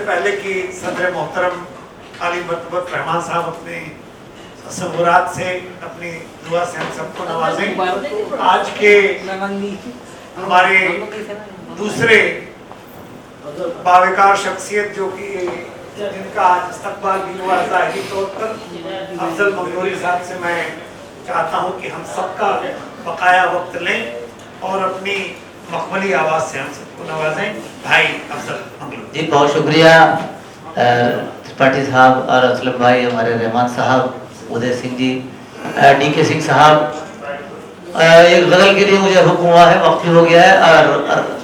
पहले की सदर मोहतरम अली मरतबत रहमान साहब अपने तसव्वुरात से अपनी दुआ से हम सबको नवाजें। आज के हमारे दूसरे बावकार शख्सियत जो कि जिनका आज इस्तकबाल भी हुआ ज़ाहिरी तौर पर अफजल मंगरूरी साहब से मैं चाहता हूं कि हम सबका बकाया वक्त लें और अपनी मकबली आवाज़ से हम सबको नवाजें। भाई अफजल मंगरूरी जी, बहुत शुक्रिया त्रिपाठी साहब और असलम भाई, हमारे रहमान साहब, उदय सिंह जी, DK सिंह साहब। एक गज़ल के लिए मुझे हुक्म हुआ है, वक्त भी हो गया है और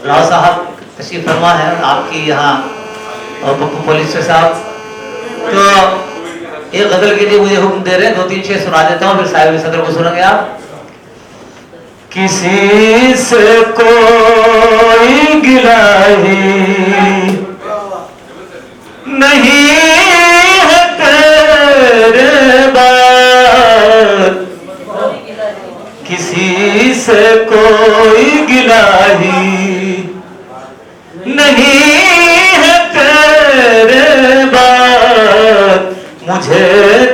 राव साहब तशरीफ फरमा है आपकी यहाँ और पप्पू पुलिस साहब, तो एक गज़ल के लिए मुझे हुक्म दे रहे हैं। 2-3 शेर सुना देता हूँ, फिर साहिब सदर को सुनेंगे आप। किसी से कोई गिला ही नहीं है तेरे बाद, किसी से कोई गिला ही नहीं है तेरे बाद, मुझे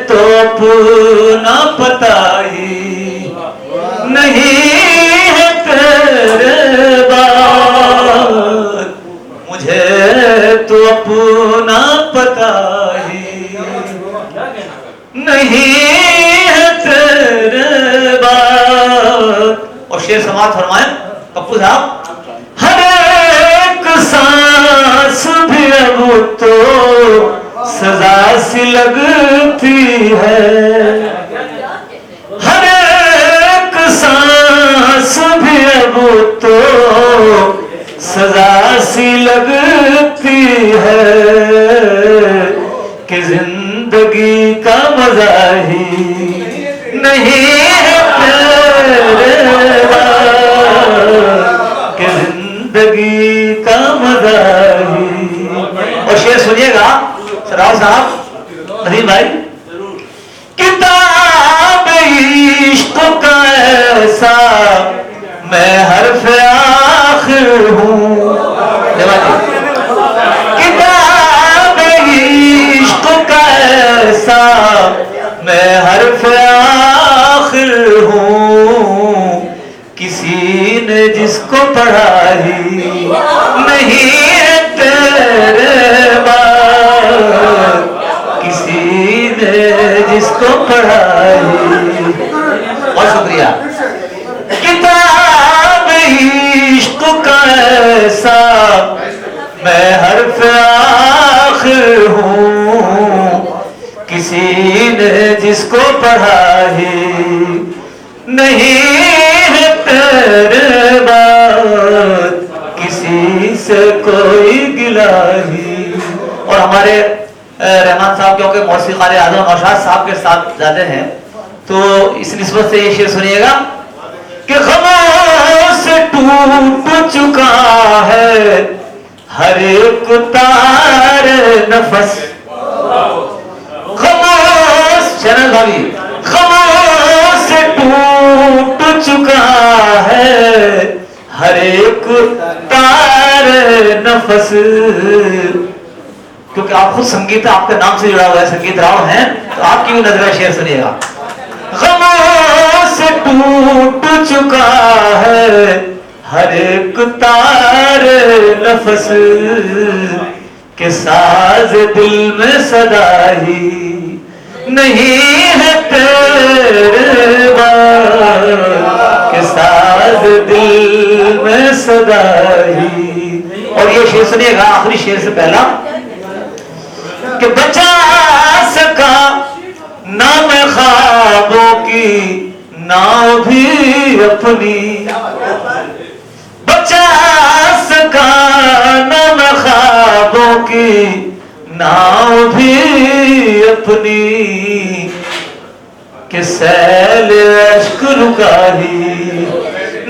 तो अपना पता ही नहीं है तेरे बाद, मुझे तो अपना पता ही नहीं है तेरे बाद। और शेर समाज फरमाए पप्पू साहब। हर एक सांस भी अब तो सजा सी लगती है, हर एक सांस भी अब तो सजा सी लगती है, कि जिंदगी का मजा ही नहीं है तेरे बाद, कि जिंदगी का मजा ही। और शेर सुनिएगा राव साहब, नदीम भाई। किताब इश्क का ऐसा मैं हर्फ आखिर हूँ, किताब इश्क का ऐसा मैं हर्फ आखिर हूँ, किसी ने जिसको पढ़ा ही नहीं है तेरे बाद, किसी ने जिसको पढ़ा ही। बहुत शुक्रिया। किताब इश्क का ऐसा मैं हर्फ आखिर हूँ, किसी ने जिसको पढ़ा ही नहीं है तेरे बाद, किसी से कोई गिला ही। और हमारे रहमान साहब क्योंकि मौसीक़ार आज़म नौशाद साहब के साथ जाते हैं, तो इस निस्बत से ये शेर सुनिएगा कि ग़मों से टूट चुका है हर एक तार नफस, चैनल भाभी, ग़मों से टूट चुका है हर एक तार नफस। क्योंकि आप खुद संगीत आपके नाम से जुड़ा हुआ है, संगीत राव हैं, तो आपकी भी नजर शेर सुनिएगा। ग़मों से टूट चुका है हर एक तार नफस, के साज दिल में सदा ही नहीं है तेरे बाद, के साज दिल में सदा ही। और ये शेर सुनिएगा आखिरी शेर से पहला, कि बचा सका ना मैं ख्वाबों की नाव भी अपनी, नाव भी अपनी कि सैल अश्क रुका ही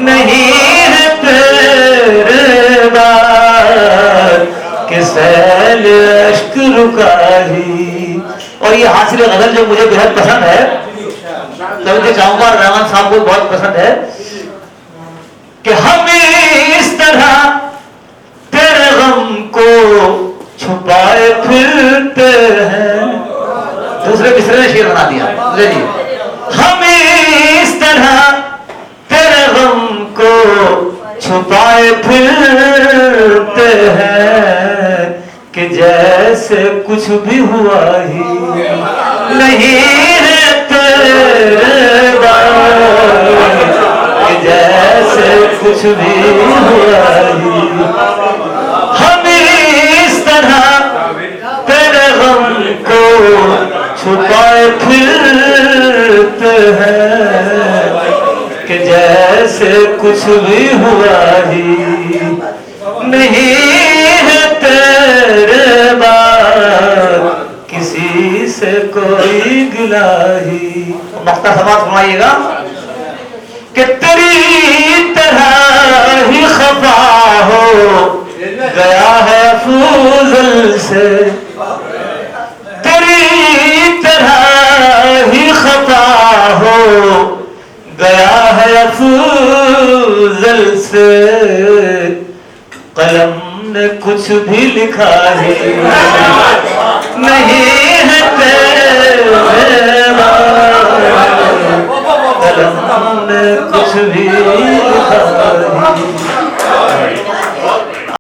नहीं है तेरे बाद कि सैल अश्क रुका ही। और ये हासिल गजल जो मुझे बेहद पसंद है, तो मुझे चाहूंगा रहमान साहब को बहुत पसंद है कि हम इस तरह तेरे गम को छुपाए फिरते हैं। दूसरे तीसरे ने शेर बना दिया मुझे जी। हम इस तरह तेरे गम को छुपाए फिरते हैं कि जैसे कुछ भी हुआ ही नहीं है तेरे बाद, कि जैसे कुछ भी हुआ ही। हम इस तरह तेरे गम को छुपाए फिरते हैं कि जैसे कुछ भी हुआ ही नहीं है तेरे बाद, किसी से कोई गिला ही। मक्ता समाज सुनाइएगा कि तेरी तरह ही खफा हो गया है फूजल से, तेरी तरह ही खफा हो गया है फूजल से, कलम ने कुछ भी लिखा है नहीं है तेरे बाद, कलम ने कुछ भी लिखा